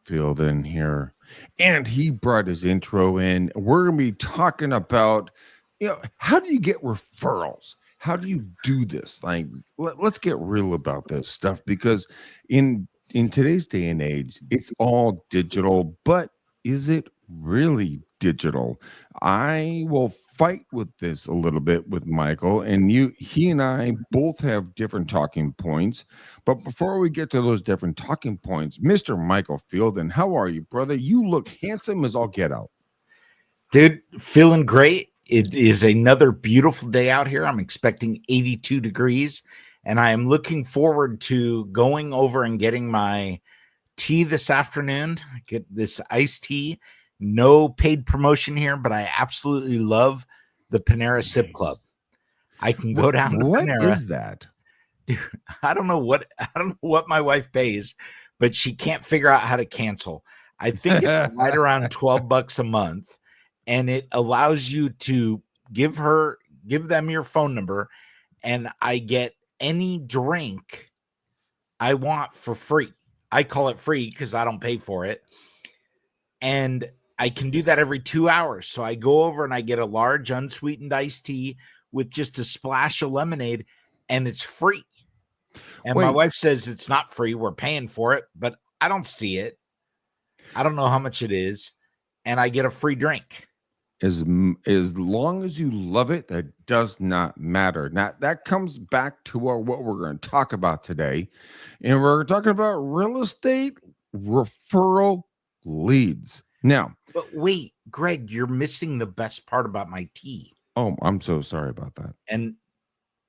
Field in here, and he brought his intro in. We're going to be talking about, how do you get referrals? How do you do this? Like, let's get real about this stuff because in today's day and age, it's all digital, but is it really digital? I will fight with this a little bit with Michael, and he and I both have different talking points. But before we get to those different talking points, Mr. Michael Fielden, how are you, brother? You look handsome as all get out. Dude, feeling great. It is another beautiful day out here. I'm expecting 82 degrees, and I am looking forward to going over and getting my tea this afternoon. Get this iced tea. No paid promotion here, but I absolutely love the Panera Sip Club. I can go down to What Panera. is that? Dude, I don't know what my wife pays, but she can't figure out how to cancel. I think it's right around $12 a month. And it allows you to give them your phone number, and I get any drink I want for free. I call it free because I don't pay for it. And I can do that every 2 hours. So I go over and I get a large unsweetened iced tea with just a splash of lemonade, and it's free. And my wife says it's not free. We're paying for it, but I don't see it. I don't know how much it is. And I get a free drink. As long as you love it, that does not matter. Now, that comes back to what we're going to talk about today. And we're talking about real estate referral leads. Now, but wait, Greg, you're missing the best part about my tea. Oh, I'm so sorry about that. And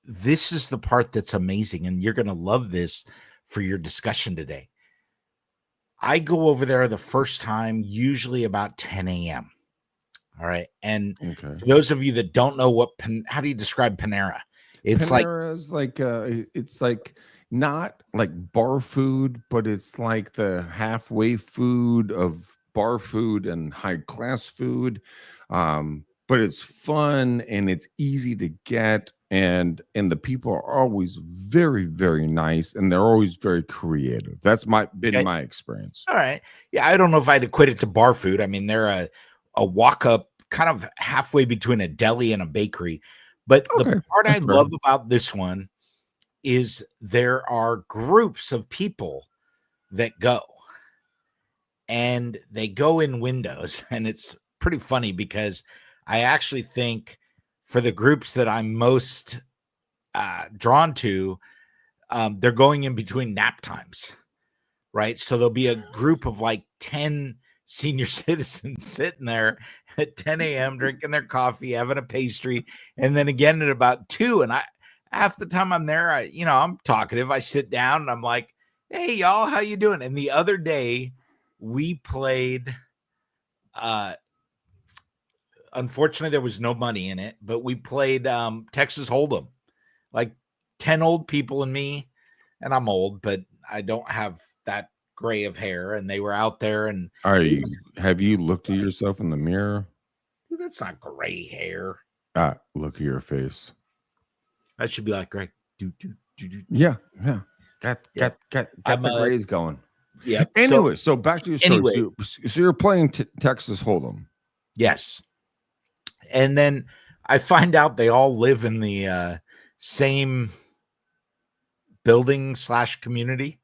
this is the part that's amazing, and you're going to love this for your discussion today. I go over there the first time, usually about 10 a.m. All right. And for those of you that don't know how do you describe Panera? Panera is it's like not like bar food, but it's like the halfway food of bar food and high class food. But it's fun and it's easy to get. And the people are always very, very nice, and they're always very creative. That's been my experience. All right. Yeah. I don't know if I'd equate it to bar food. I mean, they're a walk up, kind of halfway between a deli and a bakery. But the part I love about this one is there are groups of people that go, and they go in windows, and it's pretty funny because I actually think for the groups that I'm most drawn to, they're going in between nap times, right? So there'll be a group of like 10 senior citizens sitting there at 10 a.m. drinking their coffee, having a pastry, and then again at about 2. And half the time I'm there, I'm talkative. I sit down and I'm like, "Hey, y'all, how you doing?" And the other day we played. Unfortunately, there was no money in it, but we played Texas Hold'em. Like 10 old people and me, and I'm old, but I don't have that gray of hair, and they were out there. And have you looked at yourself in the mirror? Dude, that's not gray hair. Look at your face. I should be like Greg. Yeah. Got the grays going. Yeah. Anyway, so back to your story. Anyway, so you're playing Texas Hold'em. Yes. And then I find out they all live in the same building / community.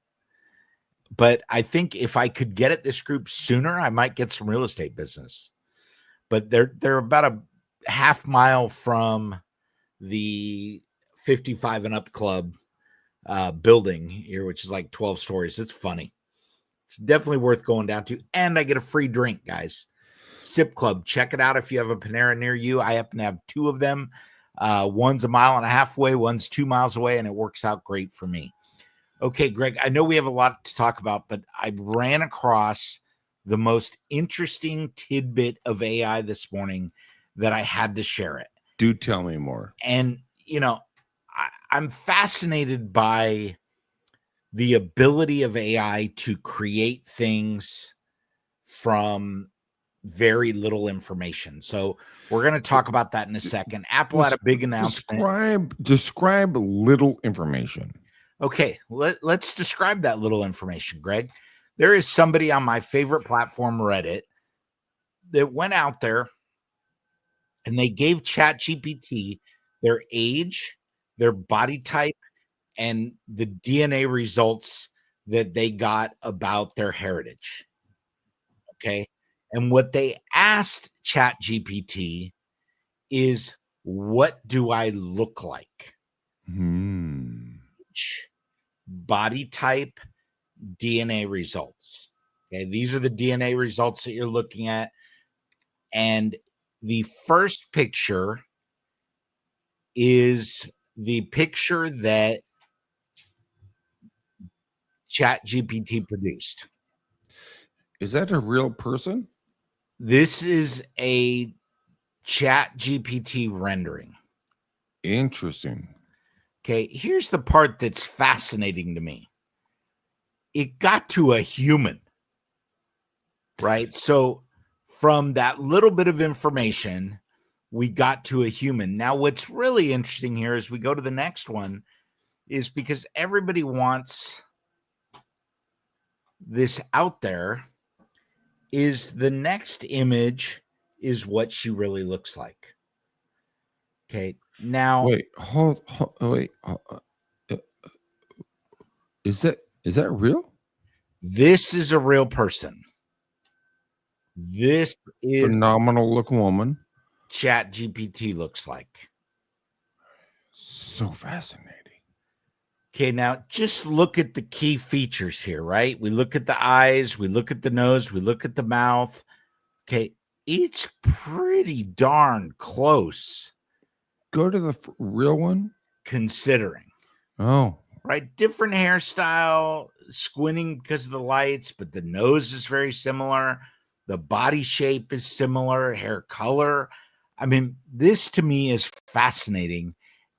But I think if I could get at this group sooner, I might get some real estate business. But they're about a half mile from the 55 and up club building here, which is like 12 stories. It's funny. It's definitely worth going down to. And I get a free drink, guys. Sip Club. Check it out if you have a Panera near you. I happen to have 2 of them. One's a mile and a half away, one's 2 miles away, and it works out great for me. Okay, Greg, I know we have a lot to talk about, but I ran across the most interesting tidbit of AI this morning that I had to share it. Do tell me more. And, I'm fascinated by the ability of AI to create things from very little information. So we're going to talk about that in a second. Apple had a big announcement. Describe little information. Okay, let's describe that little information, Greg. There is somebody on my favorite platform, Reddit, that went out there and they gave ChatGPT their age, their body type, and the DNA results that they got about their heritage. Okay. And what they asked ChatGPT is, what do I look like? Body type, DNA results. Okay. These are the DNA results that you're looking at. And the first picture is the picture that ChatGPT produced. Is that a real person? This is a ChatGPT rendering. Interesting. Okay, here's the part that's fascinating to me. It got to a human, right? So from that little bit of information, we got to a human. Now, what's really interesting here as we go to the next one is because everybody wants this out there, is the next image is what she really looks like. Okay, now Wait, wait. Is that real? this is a real person. This is Phenomenal looking woman. ChatGPT looks like. So fascinating. Okay, now just look at the key features here, right? We look at the eyes, we look at the nose, we look at the mouth. Okay, it's pretty darn close Go to the real one. considering, Oh, right? Different hairstyle, squinting because of the lights, but the nose is very similar. The body shape is similar, hair color. I mean, this to me is fascinating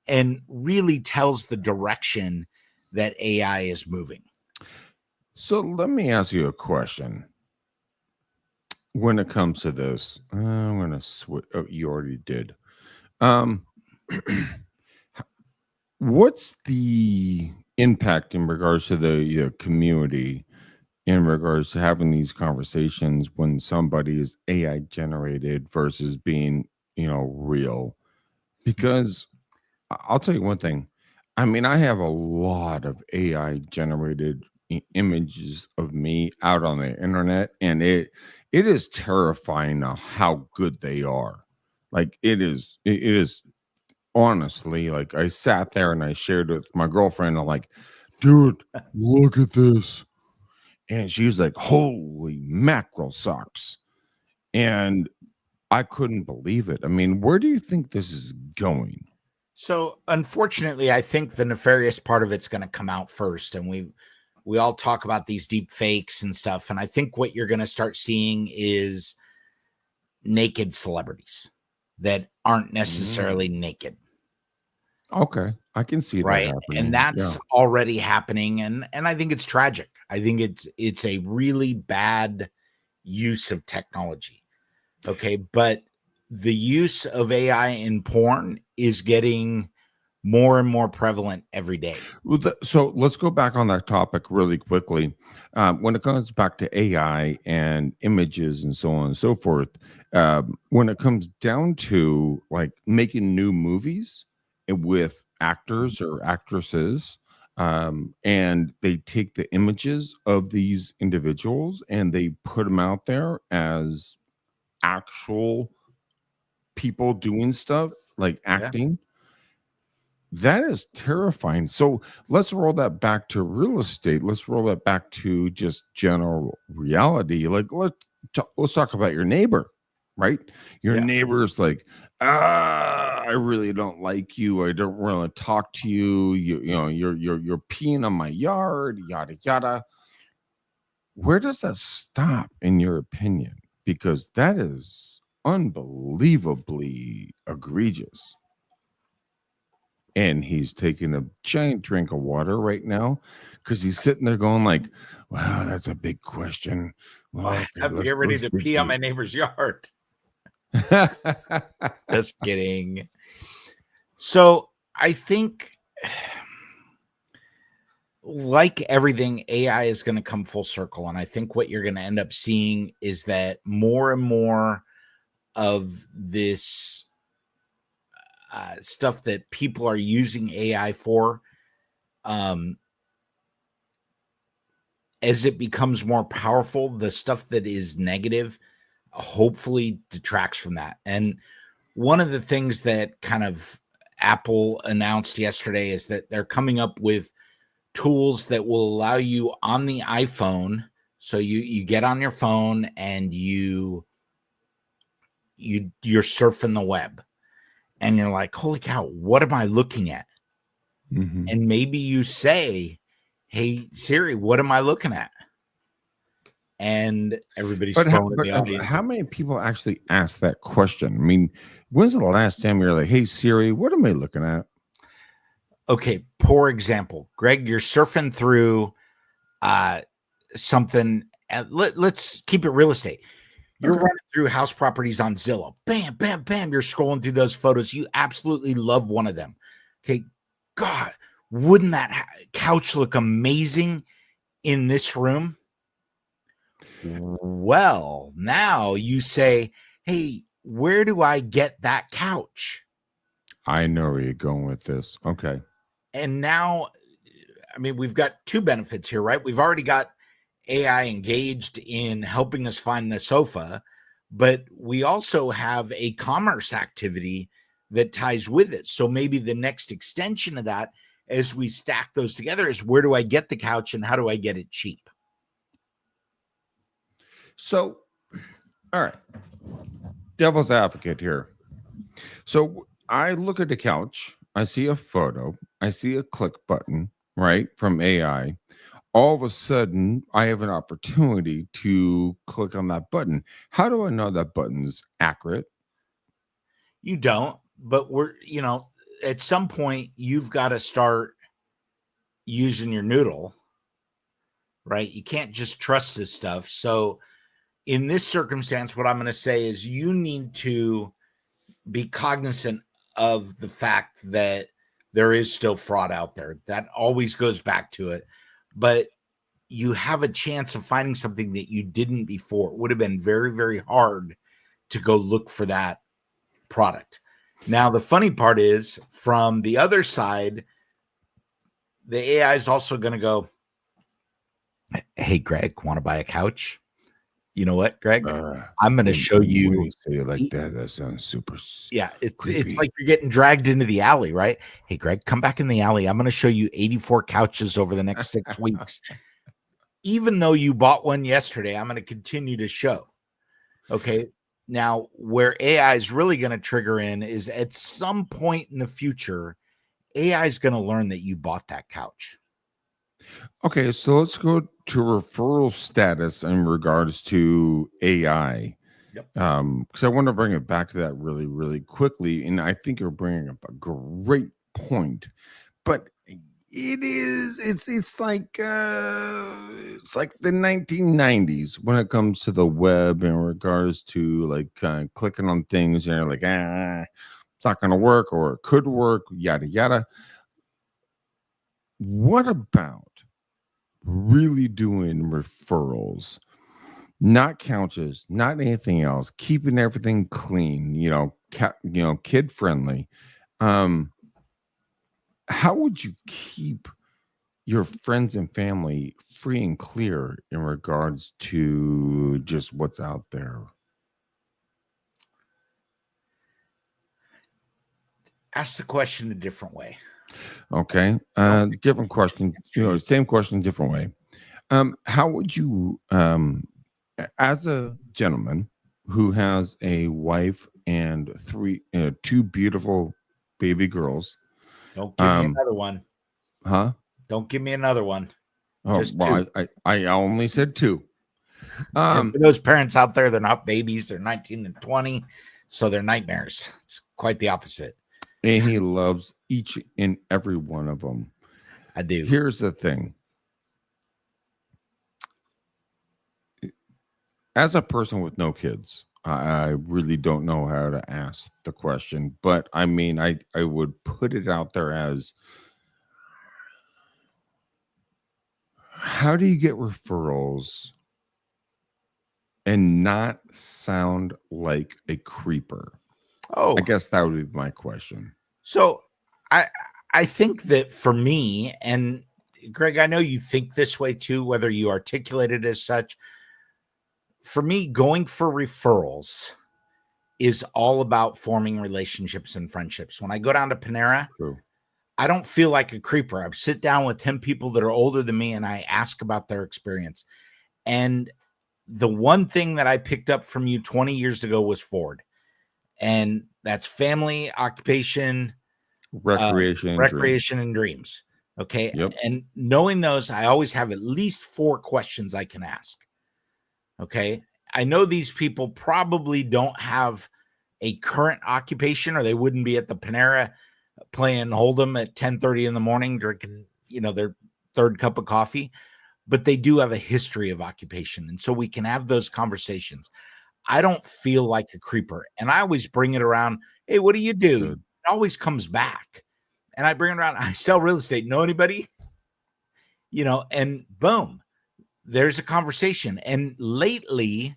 and really tells the direction that AI is moving. so let me ask you a question. When it comes to this, I'm gonna switch. Oh, you already did. Um, what's the impact in regards to the community in regards to having these conversations when somebody is AI generated versus being, real? Because I'll tell you one thing. I mean, I have a lot of AI generated images of me out on the internet, and it is terrifying how good they are. Like it is honestly, like I sat there and I shared it with my girlfriend. I'm like, dude, look at this. And she was like, holy mackerel socks. And I couldn't believe it. I mean, where do you think this is going? So, unfortunately, I think the nefarious part of it's going to come out first, and we all talk about these deep fakes and stuff. And I think what you're going to start seeing is naked celebrities that aren't necessarily naked. Okay, I can see that Right. And happening. Yeah. that's already happening. And I think it's tragic. I think it's a really bad use of technology. Okay. But the use of AI in porn is getting more and more prevalent every day. Well, so let's go back on that topic really quickly. When it comes back to AI and images and so on and so forth, when it comes down to like making new movies with actors or actresses, and they take the images of these individuals and they put them out there as actual people doing stuff like Yeah. acting. That is terrifying. So let's roll that back to real estate. Let's roll that back to just general reality. Like let's talk about your neighbor, right? Your Yeah. neighbor's like, I really don't like you. I don't want to talk to you. You're peeing on my yard, yada yada. Where does that stop, in your opinion? Because that is unbelievably egregious. And he's taking a giant drink of water right now because he's sitting there going like, wow, that's a big question. Well, I okay, have to get ready let's to dig pee on deep. my neighbor's yard. Just kidding. So I think like everything, AI is going to come full circle. And I think what you're going to end up seeing is that more and more of this stuff that people are using AI for, as it becomes more powerful, the stuff that is negative hopefully detracts from that. And one of the things that kind of Apple announced yesterday is that they're coming up with tools that will allow you on the iPhone. So you get on your phone and you're surfing the web and you're like, holy cow, what am I looking at? Mm-hmm. And maybe you say, hey Siri, what am I looking at? And everybody's phone in the audience. How many people actually ask that question? I mean, when's the last time you're like, hey Siri, what am I looking at? Okay, poor example. Greg, you're surfing through something. Let's keep it real estate. You're running through house properties on Zillow. Bam, bam, bam. You're scrolling through those photos. You absolutely love one of them. Okay, God, wouldn't that couch look amazing in this room? Well, now you say, hey, where do I get that couch? I know where you're going with this. Okay. And now, I mean, we've got two benefits here, right? We've already got AI engaged in helping us find the sofa, but we also have a commerce activity that ties with it. So maybe the next extension of that, as we stack those together, is where do I get the couch and how do I get it cheap? So, all right, devil's advocate here. So I look at the couch, I see a photo, I see a click button, right, from AI. All of a sudden, I have an opportunity to click on that button. How do I know that button's accurate? You don't, but at some point, you've got to start using your noodle, right? You can't just trust this stuff. So, in this circumstance, what I'm going to say is you need to be cognizant of the fact that there is still fraud out there. That always goes back to it. But you have a chance of finding something that you didn't before. It would have been very, very hard to go look for that product. Now, the funny part is from the other side, the AI is also going to go, hey, Greg, want to buy a couch? You know what, Greg? I'm going to show you. When you say it like that, that sounds super. Yeah, it's creepy. like you're getting dragged into the alley, right? Hey, Greg, come back in the alley. I'm going to show you 84 couches over the next 6 weeks. Even though you bought one yesterday, I'm going to continue to show. Okay. Now, where AI is really going to trigger in is at some point in the future, AI is going to learn that you bought that couch. Okay, so let's go to referral status in regards to AI. Yep. Because I want to bring it back to that really, really quickly, and I think you're bringing up a great point. But it's like the 1990s when it comes to the web in regards to like clicking on things and you're like, it's not going to work or it could work, yada yada. What about really doing referrals, not couches, not anything else, keeping everything clean, kid friendly? How would you keep your friends and family free and clear in regards to just what's out there? Ask the question a different way. Okay. Different question, same question, different way. How would you, as a gentleman who has a wife and two beautiful baby girls, don't give me another one. Huh? Don't give me another one. Oh, Just well, two. I only said two. And for those parents out there, they're not babies, they're 19 and 20, so they're nightmares. It's quite the opposite. And he loves each and every one of them. I do. Here's the thing. As a person with no kids, I really don't know how to ask the question, but I mean, I would put it out there as, how do you get referrals and not sound like a creeper? I Oh, guess that would be my question. so I I think that for me, and Greg, I know you think this way too, whether you articulate it as such. For me, going for referrals is all about forming relationships and friendships. When I go down to Panera, True. I don't feel like a creeper. I sit down with 10 people that are older than me and I ask about their experience. And the one thing that I picked up from you 20 years ago was Ford. And that's family, occupation, uh, Recreation and dreams. recreation, and dreams. Okay. Yep. And knowing those, I always have at least 4 questions I can ask. Okay. I know these people probably don't have a current occupation or they wouldn't be at the Panera playing Hold'em at 10:30 in the morning, drinking, their third cup of coffee, but they do have a history of occupation. And so we can have those conversations. I don't feel like a creeper. And I always bring it around. Hey, what do you do? Good. It always comes back. And I bring it around. I sell real estate. Know anybody? And boom, there's a conversation. And lately,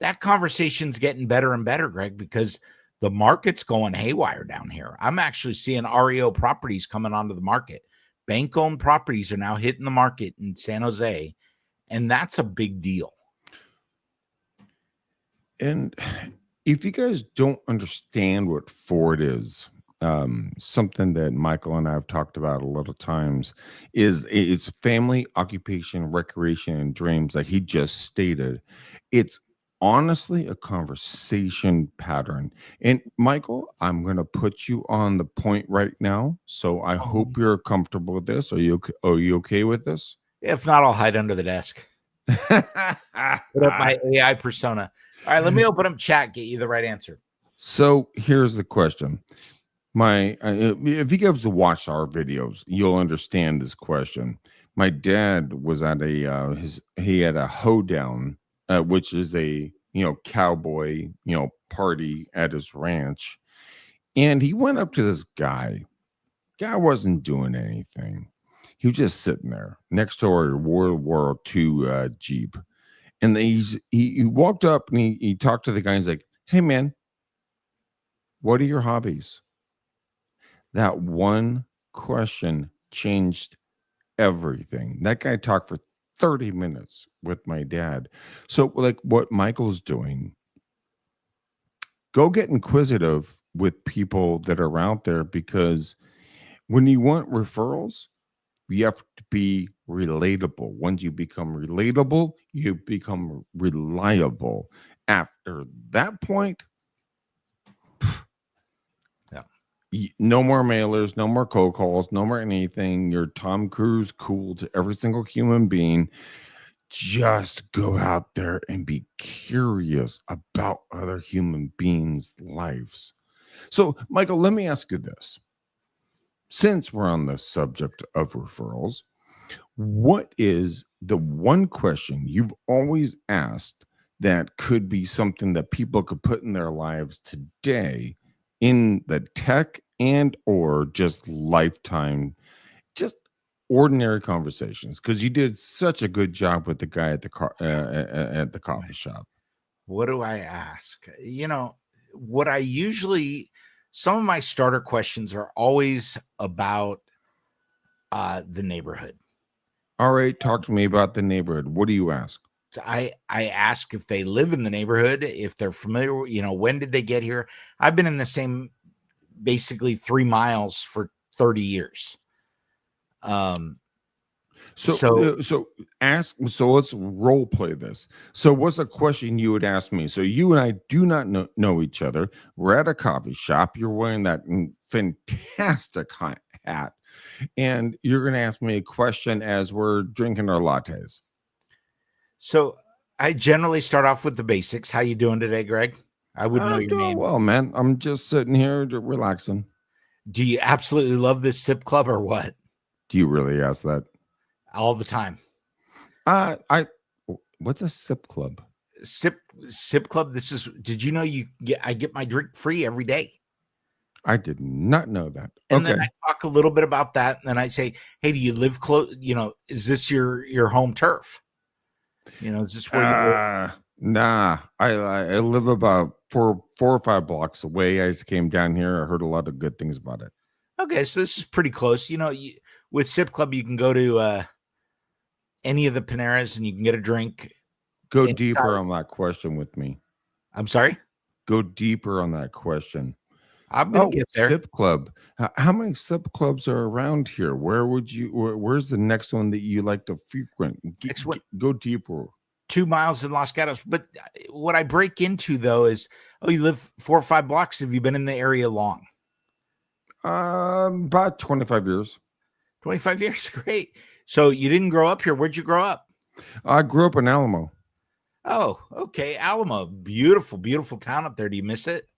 that conversation's getting better and better, Greg, because the market's going haywire down here. I'm actually seeing REO properties coming onto the market. Bank-owned properties are now hitting the market in San Jose, and that's a big deal. And if you guys don't understand what Ford is, something that Michael and I have talked about a little times is it's family, occupation, recreation, and dreams, like he just stated. It's honestly a conversation pattern. And Michael, I'm going to put you on the point right now. So I hope you're comfortable with this. Are you okay with this? If not, I'll hide under the desk. Put up my AI persona. All right, let me open up chat, get you the right answer. So here's the question. If you guys watch our videos, you'll understand this question. My dad was at he had a hoedown, which is a cowboy party at his ranch, and he went up to this guy. Guy wasn't doing anything. He was just sitting there next to our World War II Jeep, and then he walked up and he talked to the guy. He's like, "Hey man, what are your hobbies?" That one question changed everything. That guy talked for 30 minutes with my dad. So, like what Michael's doing, go get inquisitive with people that are out there, because when you want referrals, you have to be relatable. Once you become relatable, you become reliable. After that point, no more mailers, no more cold calls, no more anything. You're Tom Cruise cool to every single human being. Just go out there and be curious about other human beings' lives. So, Michael, let me ask you this. Since we're on the subject of referrals, what is the one question you've always asked that could be something that people could put in their lives today in the tech and or just lifetime, just ordinary conversations? Because you did such a good job with the guy at the coffee shop. What do I ask? What I usually, some of my starter questions are always about the neighborhood. All right, talk to me about the neighborhood. What do you ask? I ask if they live in the neighborhood, if they're familiar, when did they get here? I've been in the same basically 3 miles for 30 years. So, So so let's role play this. So, what's a question you would ask me? So, you and I do not know each other. We're at a coffee shop. You're wearing that fantastic hat, and you're going to ask me a question as we're drinking our lattes. So I generally start off with the basics. How you doing today, Greg? I would know I'm your doing name. well, man. I'm just sitting here relaxing. Do you absolutely love this sip club or what? Do you really ask that? All the time. I what's a sip club? Sip club. Did you know I get my drink free every day? I did not know that. And then Okay. I talk a little bit about that, and then I say, "Hey, do you live close? Is this your home turf? Is this where you live?" Nah. I live about four or five blocks away. I just came down here. I heard a lot of good things about it. Okay, so this is pretty close. With Sip Club, you can go to any of the Paneras and you can get a drink. Go Any deeper size. on that question with me. I'm sorry. Go deeper on that question. I'm gonna Oh, get there. sip club. How many sip clubs are around here? Where's the next one that you like to frequent? Next one, Go deeper. 2 miles in Los Gatos. But what I break into though is, oh, you live 4 or 5 blocks. Have you been in the area long? About 25 years. 25 years. Great. So you didn't grow up here. Where'd you grow up? I grew up in Alamo. Oh, okay. Alamo. Beautiful, beautiful town up there. Do you miss it?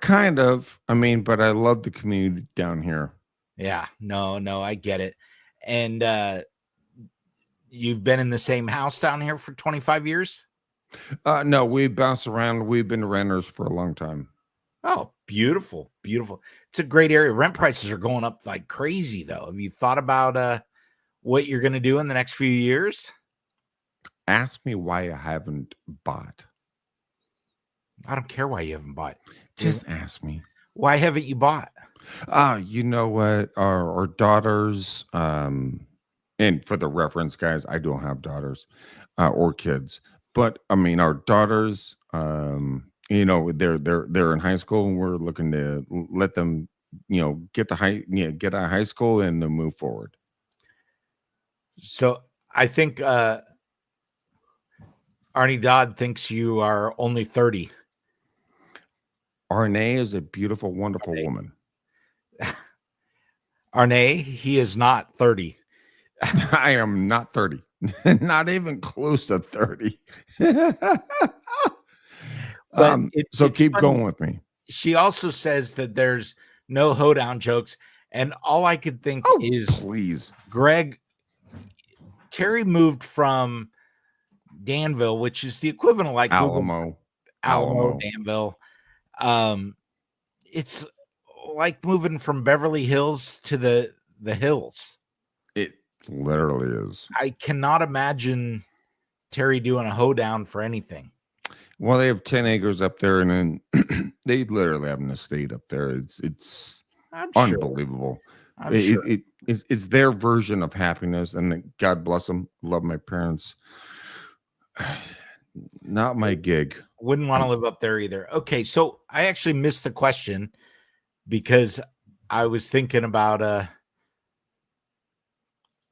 Kind of. I mean, but I love the community down here. Yeah. No, I get it. And you've been in the same house down here for 25 years? No, we bounce around. We've been renters for a long time. Oh, beautiful, beautiful. It's a great area. Rent prices are going up like crazy, though. Have you thought about what you're going to do in the next few years? Ask me why I haven't bought. I don't care why you haven't bought. Just ask me. Why haven't you bought? You know what? Our daughters, and for the reference, guys, I don't have daughters or kids, but I mean, our daughters, they're in high school, and we're looking to let them, get get out of high school and then move forward. So I think Arnie Dodd thinks you are only 30. Arne is a beautiful, wonderful woman. Arne, he is not 30. I am not 30, not even close to 30. But So keep funny. going with me. She also says that there's no hoedown jokes. And all I could think is, please, Greg, Terry moved from Danville, which is the equivalent of like Alamo, Danville. It's like moving from Beverly Hills to the hills. It literally is. I cannot imagine Terry doing a hoedown for anything. Well, they have 10 acres up there, and then they literally have an estate up there. It's unbelievable. I'm sure. It's their version of happiness, and God bless them. Love my parents. Not my gig. Wouldn't want to live up there either. Okay, so I actually missed the question because I was thinking about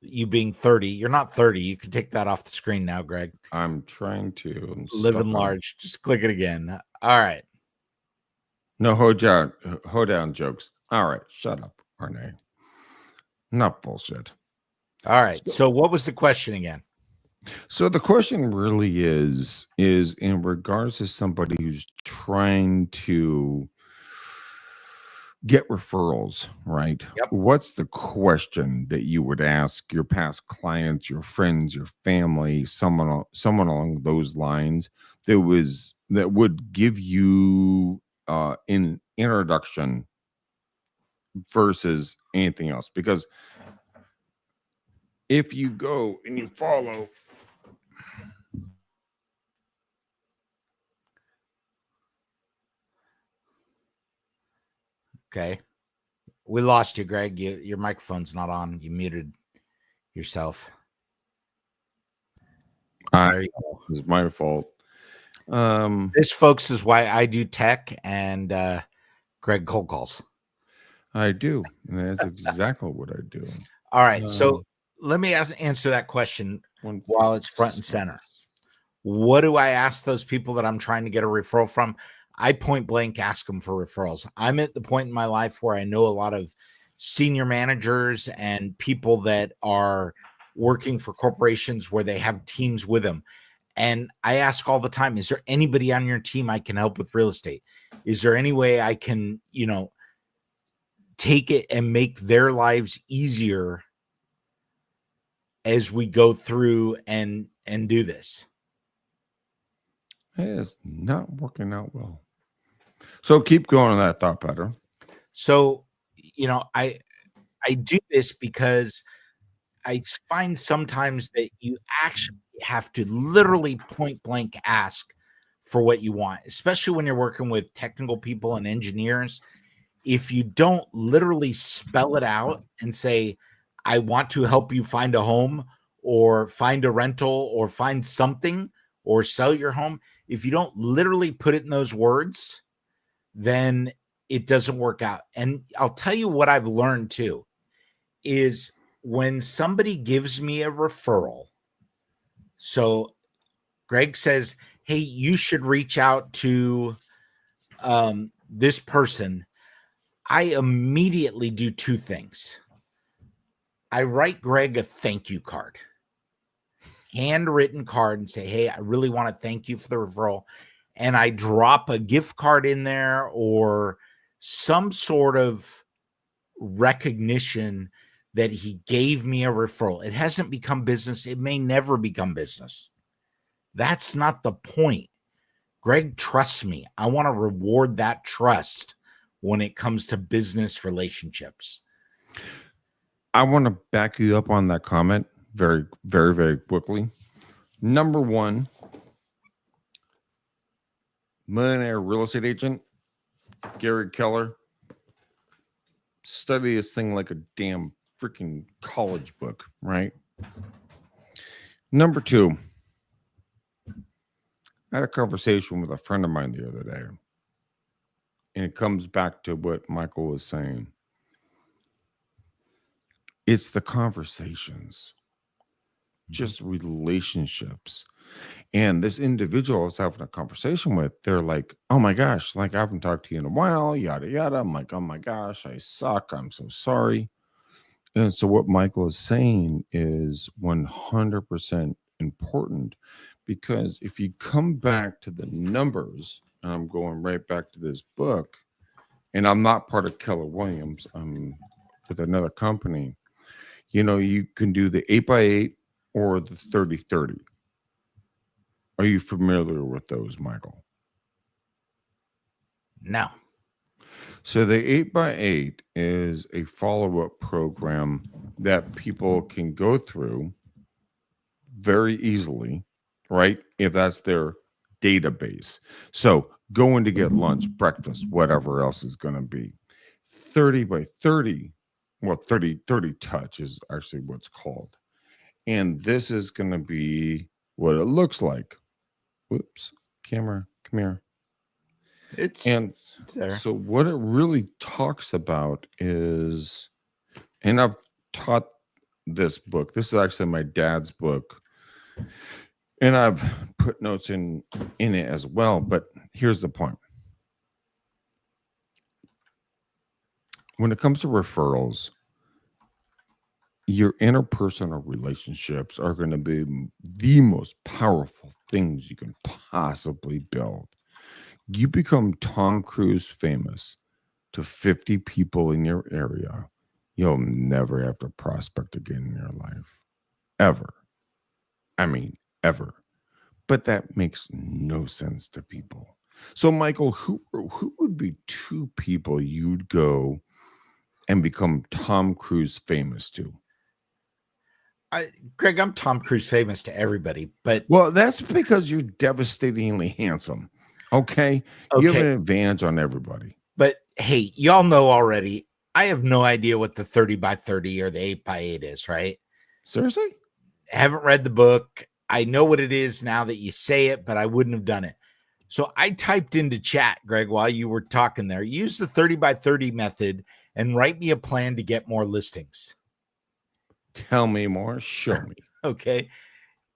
you being 30. You're not 30. You can take that off the screen now, Greg. I'm trying to Live in large. Just click it again. All right. No hoedown jokes. All right, shut up, Arne. Not bullshit. All right. So what was the question again? So the question really is in regards to somebody who's trying to get referrals, right? Yep. What's the question that you would ask your past clients, your friends, your family, someone along those lines that would give you an introduction versus anything else? Because if you go and you follow Okay. We lost you, Greg. Your microphone's not on. You muted yourself. There you go. It's my fault. This, folks, is why I do tech and Greg cold calls. I do. That's exactly what I do. All right. So let me answer that question while it's front and center. What do I ask those people that I'm trying to get a referral from? I point blank ask them for referrals. I'm at the point in my life where I know a lot of senior managers and people that are working for corporations where they have teams with them. And I ask all the time, is there anybody on your team I can help with real estate? Is there any way I can, take it and make their lives easier as we go through and do this? It's not working out well. So keep going on that thought pattern. So, I do this because I find sometimes that you actually have to literally point blank ask for what you want, especially when you're working with technical people and engineers. If you don't literally spell it out and say, I want to help you find a home or find a rental or find something or sell your home, if you don't literally put it in those words, then it doesn't work out. And I'll tell you what I've learned too is when somebody gives me a referral. So Greg says, hey, you should reach out to this person. I immediately do two things. I write Greg a thank you card, handwritten card, and say, hey, I really want to thank you for the referral. And I drop a gift card in there or some sort of recognition that he gave me a referral. It hasn't become business. It may never become business. That's not the point. Greg trusts me. I want to reward that trust when it comes to business relationships. I want to back you up on that comment very, very, very quickly. Number one, millionaire real estate agent, Gary Keller, study this thing like a damn freaking college book, right? Number two, I had a conversation with a friend of mine the other day, and it comes back to what Michael was saying. It's the conversations, just relationships. And this individual I was having a conversation with, they're like, oh my gosh, like I haven't talked to you in a while, yada, yada. I'm like, oh my gosh, I suck. I'm so sorry. And so what Michael is saying is 100% important, because if you come back to the numbers, I'm going right back to this book, and I'm not part of Keller Williams. I'm with another company. You can do the 8x8 or the 30-30. Are you familiar with those, Michael? No. So the 8x8 is a follow-up program that people can go through very easily, right? If that's their database. So going to get lunch, breakfast, whatever else is going to be. 30x30, well, 30 touch is actually what's called. And this is going to be what it looks like. Whoops, camera, come here. It's there. So what it really talks about is, and I've taught this book. This is actually my dad's book, and I've put notes in it as well. But here's the point: when it comes to referrals, your interpersonal relationships are going to be the most powerful things you can possibly build. You become Tom Cruise famous to 50 people in your area, you'll never have to prospect again in your life. Ever. I mean, ever. But that makes no sense to people. So, Michael, who would be two people you'd go and become Tom Cruise famous to? Greg, I'm Tom Cruise famous to everybody, but well, that's because you're devastatingly handsome. Okay, you have an advantage on everybody. But hey, y'all know already. I have no idea what the 30x30 or the 8x8 is, right? Seriously? I haven't read the book. I know what it is now that you say it, but I wouldn't have done it. So I typed into chat, Greg, while you were talking there. Use the 30x30 method and write me a plan to get more listings. Tell me more. Show me. Okay.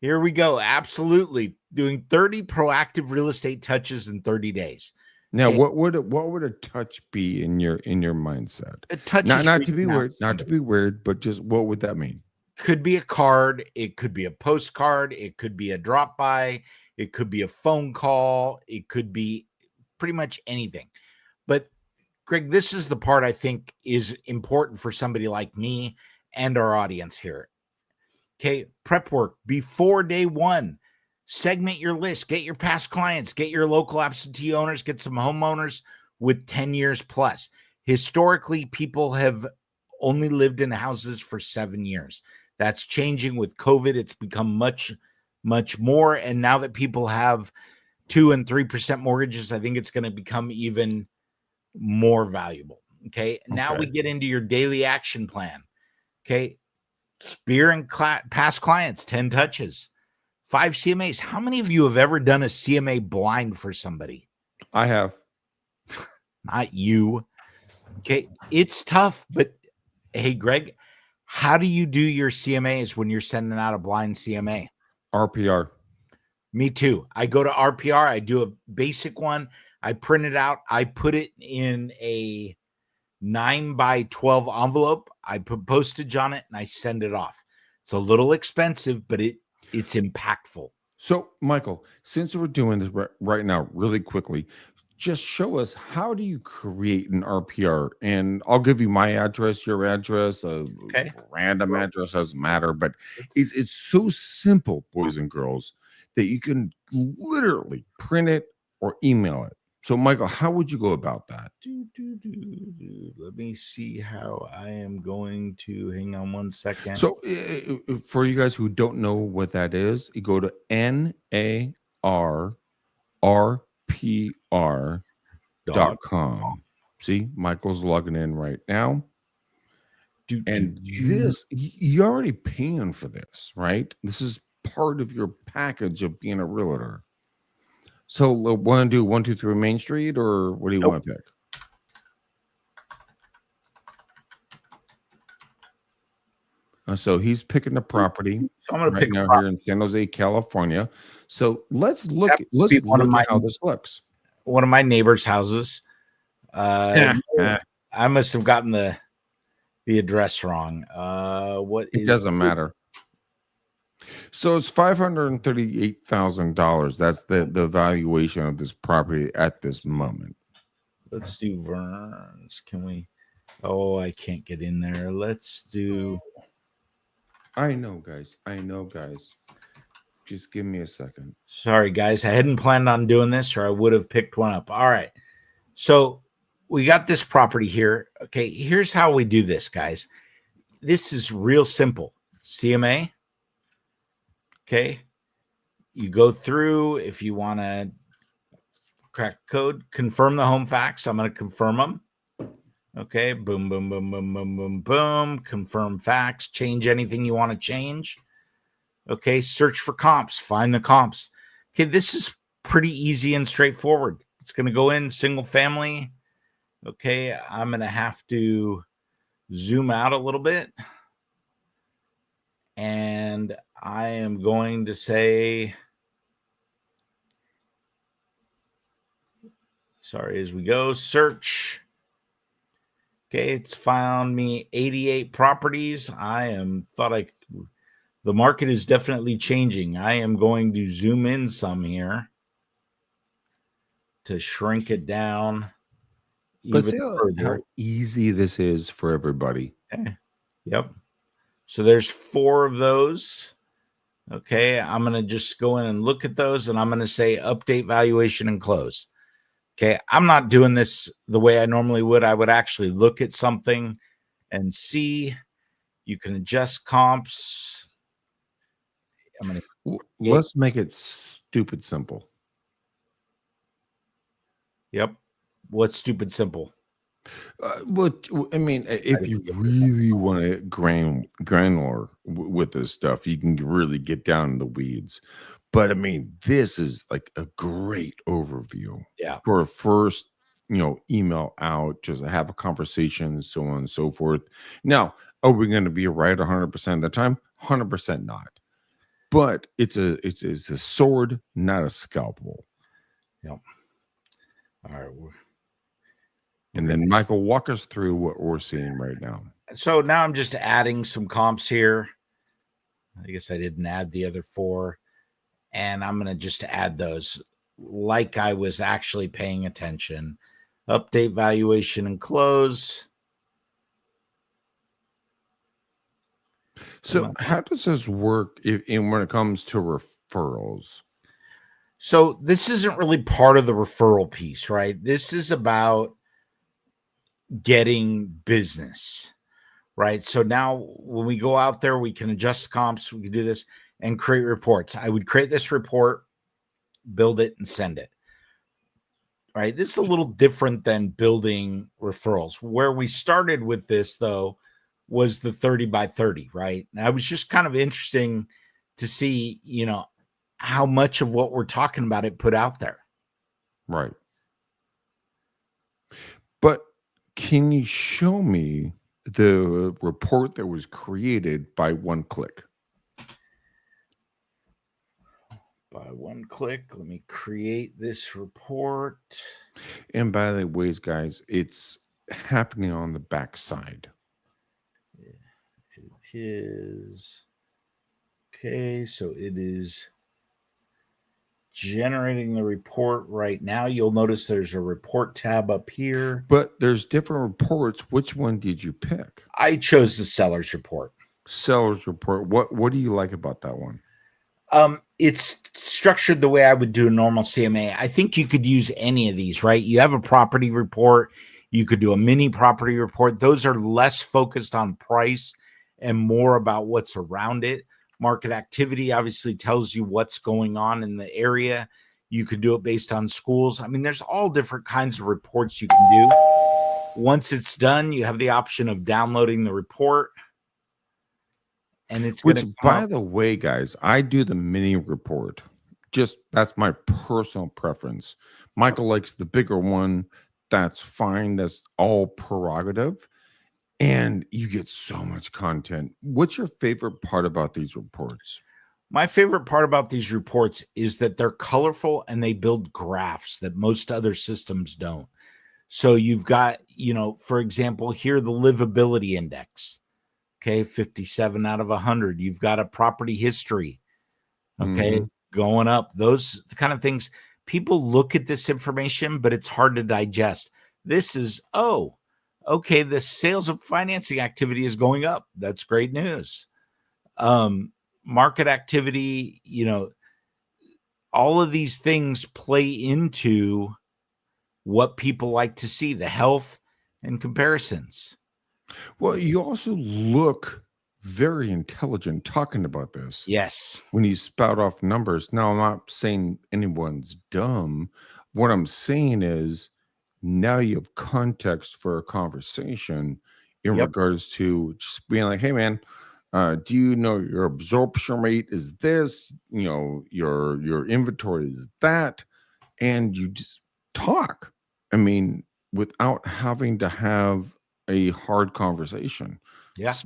Here we go. Absolutely. Doing 30 proactive real estate touches in 30 days. Now, okay. what would a touch be in your mindset? A touch not to be weird, not to be weird, but just what would that mean? Could be a card, it could be a postcard, it could be a drop by, it could be a phone call, it could be pretty much anything. But Greg, this is the part I think is important for somebody like me and our audience here. Okay, prep work before day one. Segment your list, get your past clients, get your local absentee owners, get some homeowners with 10 years plus. Historically, people have only lived in houses for 7 years. That's changing with COVID. It's become much, much more. And now that people have 2 and 3% mortgages, I think it's going to become even more valuable. Okay. Now we get into your daily action plan. Okay. Spear and past clients, 10 touches, 5 CMAs. How many of you have ever done a CMA blind for somebody? I have. Not you. Okay. It's tough, but hey, Greg, how do you do your CMAs when you're sending out a blind CMA? RPR. Me too. I go to RPR. I do a basic one. I print it out. I put it in a 9x12 envelope. I put postage on it and I send it off. It's a little expensive, but it's impactful. So, Michael, since we're doing this right now, really quickly, just show us, how do you create an RPR? And I'll give you my address, your address, a random address, doesn't matter. But it's so simple, boys and girls, that you can literally print it or email it. So, Michael, how would you go about that? Let me see how I am going to. Hang on one second. So, for you guys who don't know what that is, you go to NARPR.com. See, Michael's logging in right now. And this, you're already paying for this, right? This is part of your package of being a realtor. So, want to do 123 Main Street, or what do you want to pick? So he's picking the property. So I'm going to pick now here in San Jose, California. So let's look. Let's look at how this looks. One of my neighbor's houses. I must have gotten the address wrong. It doesn't matter. So it's $538,000. That's the valuation of this property at this moment. Let's do Verns. Can we? Oh, I can't get in there. Let's do. I know, guys. Just give me a second. Sorry, guys. I hadn't planned on doing this, or I would have picked one up. All right. So we got this property here. Okay. Here's how we do this, guys. This is real simple. CMA. Okay. You go through, if you want to crack code, confirm the home facts. I'm going to confirm them. Okay, boom, boom, boom, boom, boom, boom, boom. Confirm facts. Change anything you want to change. Okay, search for comps. Find the comps. Okay, this is pretty easy and straightforward. It's going to go in single family. Okay, I'm going to have to zoom out a little bit. And I am going to say, sorry, as we go, search. Okay, it's found me 88 properties. The market is definitely changing. I am going to zoom in some here to shrink it down even further. How easy this is for everybody. Okay. Yep. So there's 4 of those. Okay, I'm going to just go in and look at those, and I'm going to say update valuation and close. Okay, I'm not doing this the way I normally would. I would actually look at something and see. You can adjust comps. Let's make it stupid simple. Yep. What's stupid simple? Well, I mean, if you really want to granular with this stuff, you can really get down in the weeds. But I mean, this is like a great overview. Yeah. For a first, email out, just have a conversation, and so on and so forth. Now, are we going to be right 100% of the time? 100% not. But it's a sword, not a scalpel. Yep. All right. And then Michael, walk us through what we're seeing right now. So now I'm just adding some comps here. I guess I didn't add the other 4. And I'm going to just add those like I was actually paying attention. Update valuation and close. So how does this work when it comes to referrals? So this isn't really part of the referral piece, right? This is about getting business, right? So now when we go out there, we can adjust comps, we can do this and create reports. I would create this report, build it, and send it. Right. This is a little different than building referrals. Where we started with this, though, was the 30 by 30, right? And I was just kind of interesting to see, how much of what we're talking about it put out there. Right. But can you show me the report that was created by one click? By one click, let me create this report. And by the ways, guys, it's happening on the backside. It is. Okay, so it is generating the report right now. You'll notice there's a report tab up here. But there's different reports. Which one did you pick? I chose the seller's report. Seller's report. What do you like about that one? It's structured the way I would do a normal CMA. I think you could use any of these, right? You have a property report. You could do a mini property report. Those are less focused on price and more about what's around it. Market activity obviously tells you what's going on in the area. You could do it based on schools. I mean, there's all different kinds of reports you can do. Once it's done, you have the option of downloading the report. And it's Which, by the way, guys, I do the mini report. Just that's my personal preference. Michael likes the bigger one. That's fine. That's all prerogative. And you get so much content. What's your favorite part about these reports? My favorite part about these reports is that they're colorful and they build graphs that most other systems don't. So you've got, for example, here, the livability index. Okay, 57 out of 100. You've got a property history. Okay, going up. Those the kind of things people look at this information, but it's hard to digest. This is, okay, the sales of financing activity is going up. That's great news. Market activity, all of these things play into what people like to see, the health and comparisons. Well, you also look very intelligent talking about this. Yes. When you spout off numbers. Now, I'm not saying anyone's dumb. What I'm saying is now you have context for a conversation in regards to just being like, hey, man, do you know your absorption rate is this? Your inventory is that. And you just talk. I mean, without having to have a hard conversation. Yeah. It's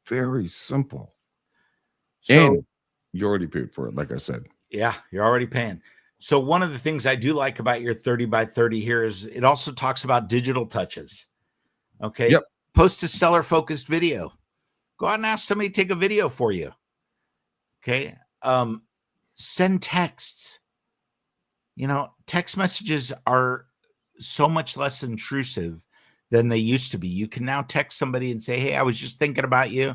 very simple. So and you already paid for it, like I said. Yeah, you're already paying. So one of the things I do like about your 30 by 30 here is it also talks about digital touches. Okay. Yep. Post a seller focused video. Go out and ask somebody to take a video for you. Okay. Send texts. Text messages are so much less intrusive than they used to be. You can now text somebody and say, hey, I was just thinking about you.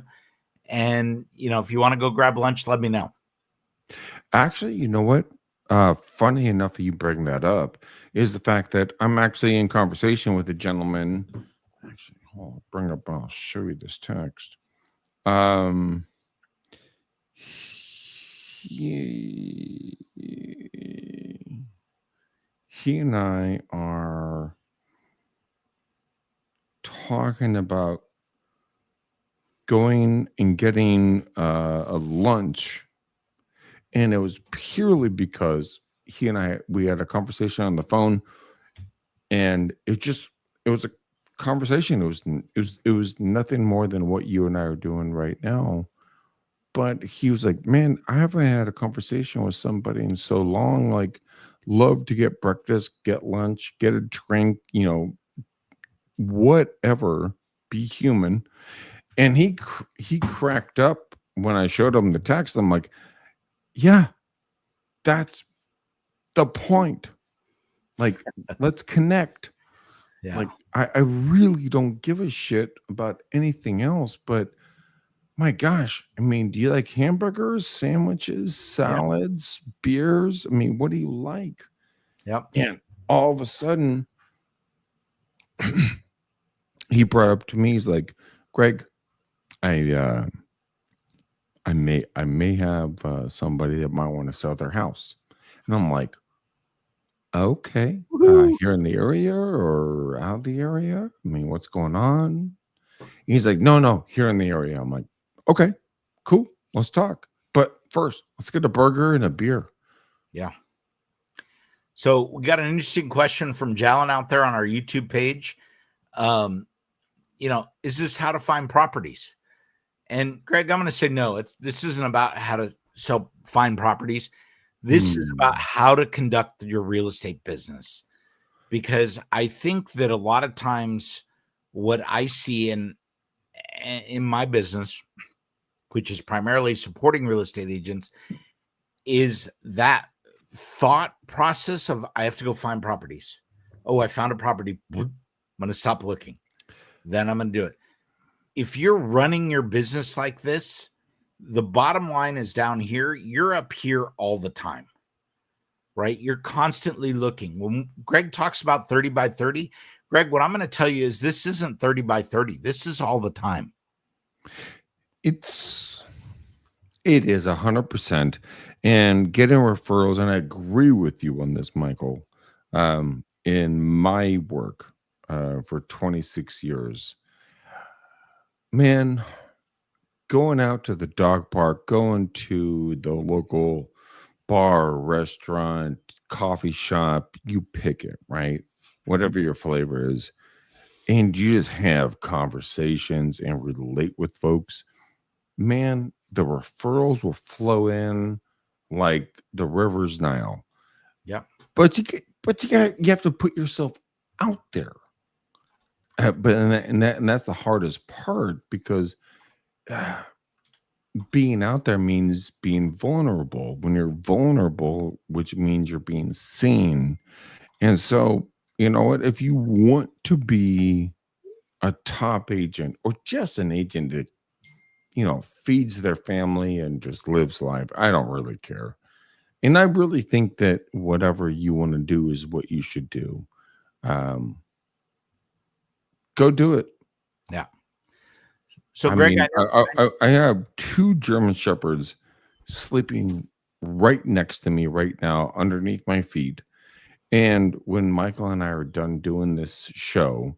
And, if you want to go grab lunch, let me know. Actually, you know what? Funny enough, you bring that up is the fact that I'm actually in conversation with a gentleman. Actually, I'll bring up. I'll show you this text. He and I are talking about going and getting a lunch. And it was purely because he and we had a conversation on the phone, and it was a conversation. It was nothing more than what you and I are doing right now. But he was like, man, I haven't had a conversation with somebody in so long. Like, love to get breakfast, get lunch, get a drink, whatever, be human. And he cracked up when I showed him the text. I'm like, yeah, that's the point. Like, let's connect. Yeah. Like, I really don't give a shit about anything else, but my gosh, I mean, do you like hamburgers, sandwiches, salads, beers? I mean, what do you like? Yep. And all of a sudden, he brought up to me, he's like, Greg, I I may have somebody that might want to sell their house. And I'm like, okay, Woohoo. here in the area or out of the area? I mean, what's going on? He's like, no, no, here in the area. I'm like, okay, cool. Let's talk. But first, let's get a burger and a beer. Yeah. So we got an interesting question from Jalen out there on our YouTube page. Is this how to find properties? And Greg, I'm going to say no. This isn't about how to find properties. This is about how to conduct your real estate business. Because I think that a lot of times what I see in my business, which is primarily supporting real estate agents, is that thought process of I have to go find properties. Oh, I found a property. I'm going to stop looking. Then I'm going to do it. If you're running your business like this, the bottom line is down here. You're up here all the time, right? You're constantly looking. When Greg talks about 30 by 30, Greg, what I'm going to tell you is this isn't 30 by 30. This is all the time. It is 100%. And getting referrals, and I agree with you on this, Michael. In my work for 26 years, man, going out to the dog park, going to the local bar, restaurant, coffee shop, you pick it, right? Whatever your flavor is. And you just have conversations and relate with folks. Man, the referrals will flow in like the rivers Nile. Yeah. But you have to put yourself out there. And that's the hardest part because being out there means being vulnerable. When you're vulnerable, which means you're being seen. And so, you know what? If you want to be a top agent or just an agent that, feeds their family and just lives life, I don't really care. And I really think that whatever you want to do is what you should do. Um, go do it. Yeah. So, I Greg, mean, I have two German Shepherds sleeping right next to me right now, underneath my feet. And when Michael and I are done doing this show,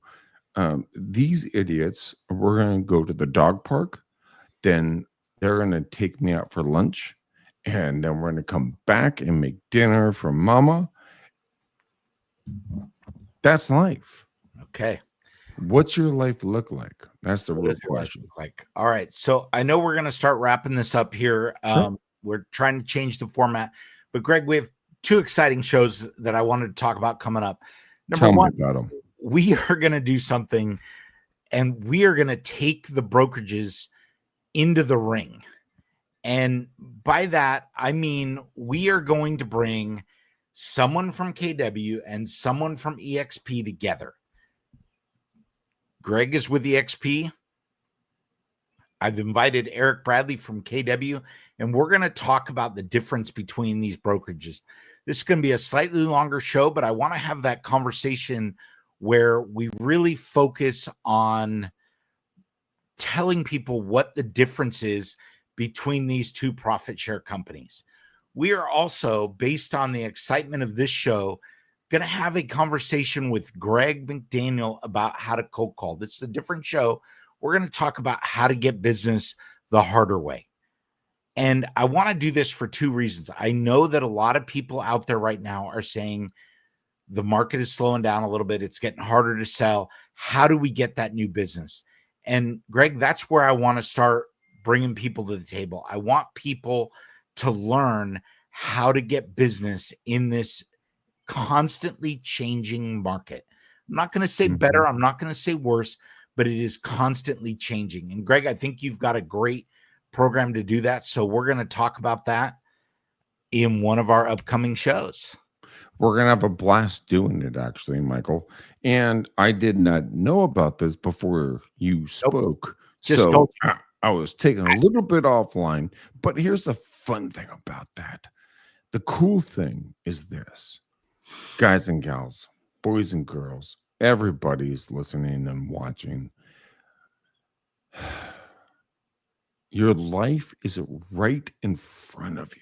these idiots, we're going to go to the dog park. Then they're going to take me out for lunch. And then we're going to come back and make dinner for mama. That's life. Okay. What's your life look like? That's the real question. Like, all right. So I know we're going to start wrapping this up here. Sure. We're trying to change the format, but Greg, we have two exciting shows that I wanted to talk about coming up. Number Tell one, me about them. we are going to do something, and we are going to take the brokerages into the ring. And by that, I mean, we are going to bring someone from KW and someone from EXP together. Greg is with EXP. I've invited Eric Bradley from KW, and we're going to talk about the difference between these brokerages. This is going to be a slightly longer show, but I want to have that conversation where we really focus on telling people what the difference is between these two profit share companies. We are also, based on the excitement of this show, going to have a conversation with Greg McDaniel about how to cold call. This is a different show. We're going to talk about how to get business the harder way. And I want to do this for two reasons. I know that a lot of people out there right now are saying the market is slowing down a little bit. It's getting harder to sell. How do we get that new business? And Greg, that's where I want to start bringing people to the table. I want people to learn how to get business in this constantly changing market. I'm not going to say better. I'm not going to say worse, but it is constantly changing. And Greg, I think you've got a great program to do that. So we're going to talk about that in one of our upcoming shows. We're going to have a blast doing it, actually, Michael. And I did not know about this before you spoke. Just so I was taking a little bit offline. But here's the fun thing about that. The cool thing is this, guys and gals, boys and girls, everybody's listening and watching. Your life is right in front of you.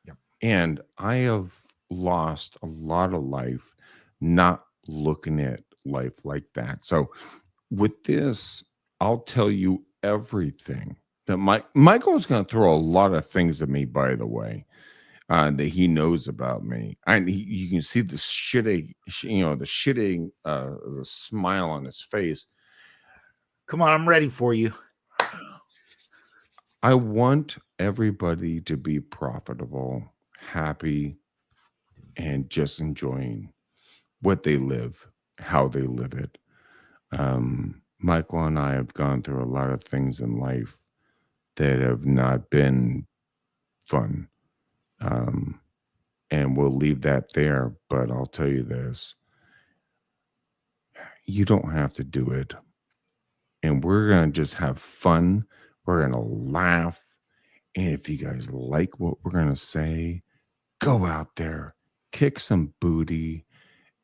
Yep. And I have lost a lot of life not looking at life like that. So with this, I'll tell you everything that Michael's going to throw a lot of things at me, by the way, that he knows about me. And you can see the shitting, the smile on his face. Come on, I'm ready for you. I want everybody to be profitable, happy, and just enjoying what they live, how they live it. Michael and I have gone through a lot of things in life that have not been fun. And we'll leave that there. But I'll tell you this, you don't have to do it. And we're going to just have fun. We're going to laugh. And if you guys like what we're going to say, go out there, kick some booty,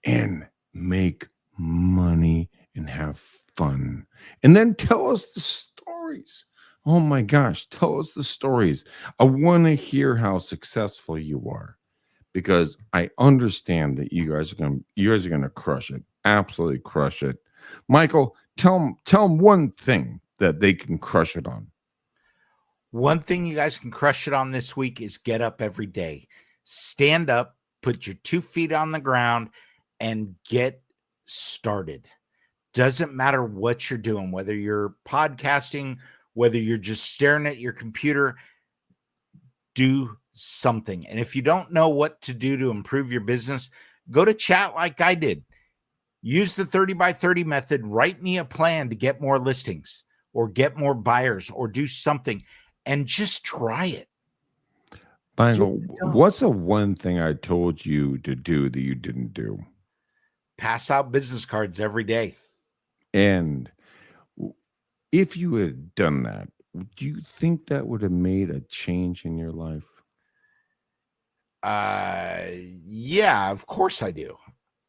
and make money and have fun. And then tell us the stories. Oh my gosh, tell us the stories. I want to hear how successful you are, because I understand that you guys are going to crush it. Absolutely crush it. Michael, tell them one thing that they can crush it on. One thing you guys can crush it on this week is get up every day. Stand up, put your 2 feet on the ground, and get started. Doesn't matter what you're doing, whether you're podcasting, whether you're just staring at your computer, do something. And if you don't know what to do to improve your business, go to chat like I did. Use the 30 by 30 method. Write me a plan to get more listings or get more buyers or do something, and just try it. Michael, what's the one thing I told you to do that you didn't do? Pass out business cards every day. And if you had done that, do you think that would have made a change in your life? Yeah, of course I do.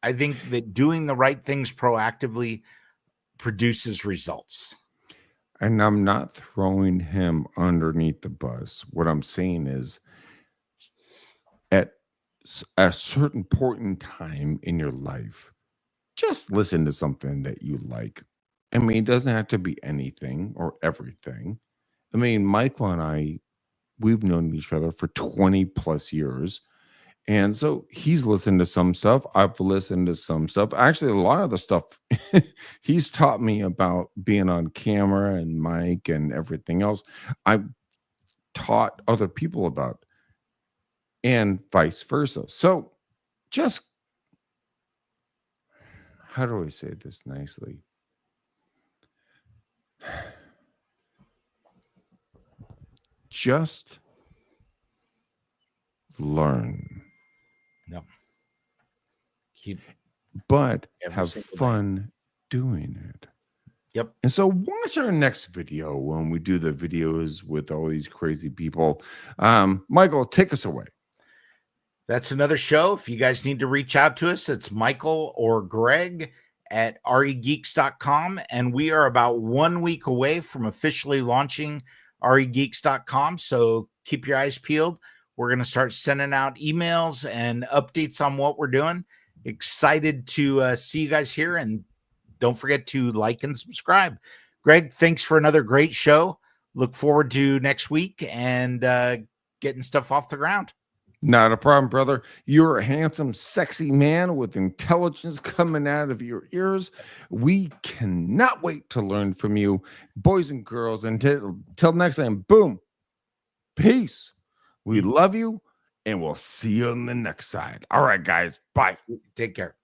I think that doing the right things proactively produces results. And I'm not throwing him underneath the bus. What I'm saying is, at a certain point in time in your life, just listen to something that you like. I mean, it doesn't have to be anything or everything. I mean, Michael and I, we've known each other for 20 plus years. And so he's listened to some stuff. I've listened to some stuff. Actually, a lot of the stuff he's taught me about being on camera and mic and everything else, I've taught other people about, and vice versa. So just, how do I say this nicely? Just learn. Yep. But have fun doing it. Yep. And so watch our next video when we do the videos with all these crazy people. Michael, take us away. That's another show. If you guys need to reach out to us, it's Michael or Greg at regeeks.com. And we are about 1 week away from officially launching regeeks.com. So keep your eyes peeled. We're going to start sending out emails and updates on what we're doing. Excited to see you guys here. And don't forget to like and subscribe. Greg, thanks for another great show. Look forward to next week and getting stuff off the ground. Not a problem, brother. You're a handsome, sexy man with intelligence coming out of your ears. We cannot wait to learn from you, boys and girls. Until next time, boom, peace. We love you, and we'll see you on the next side. All right, guys. Bye. Take care.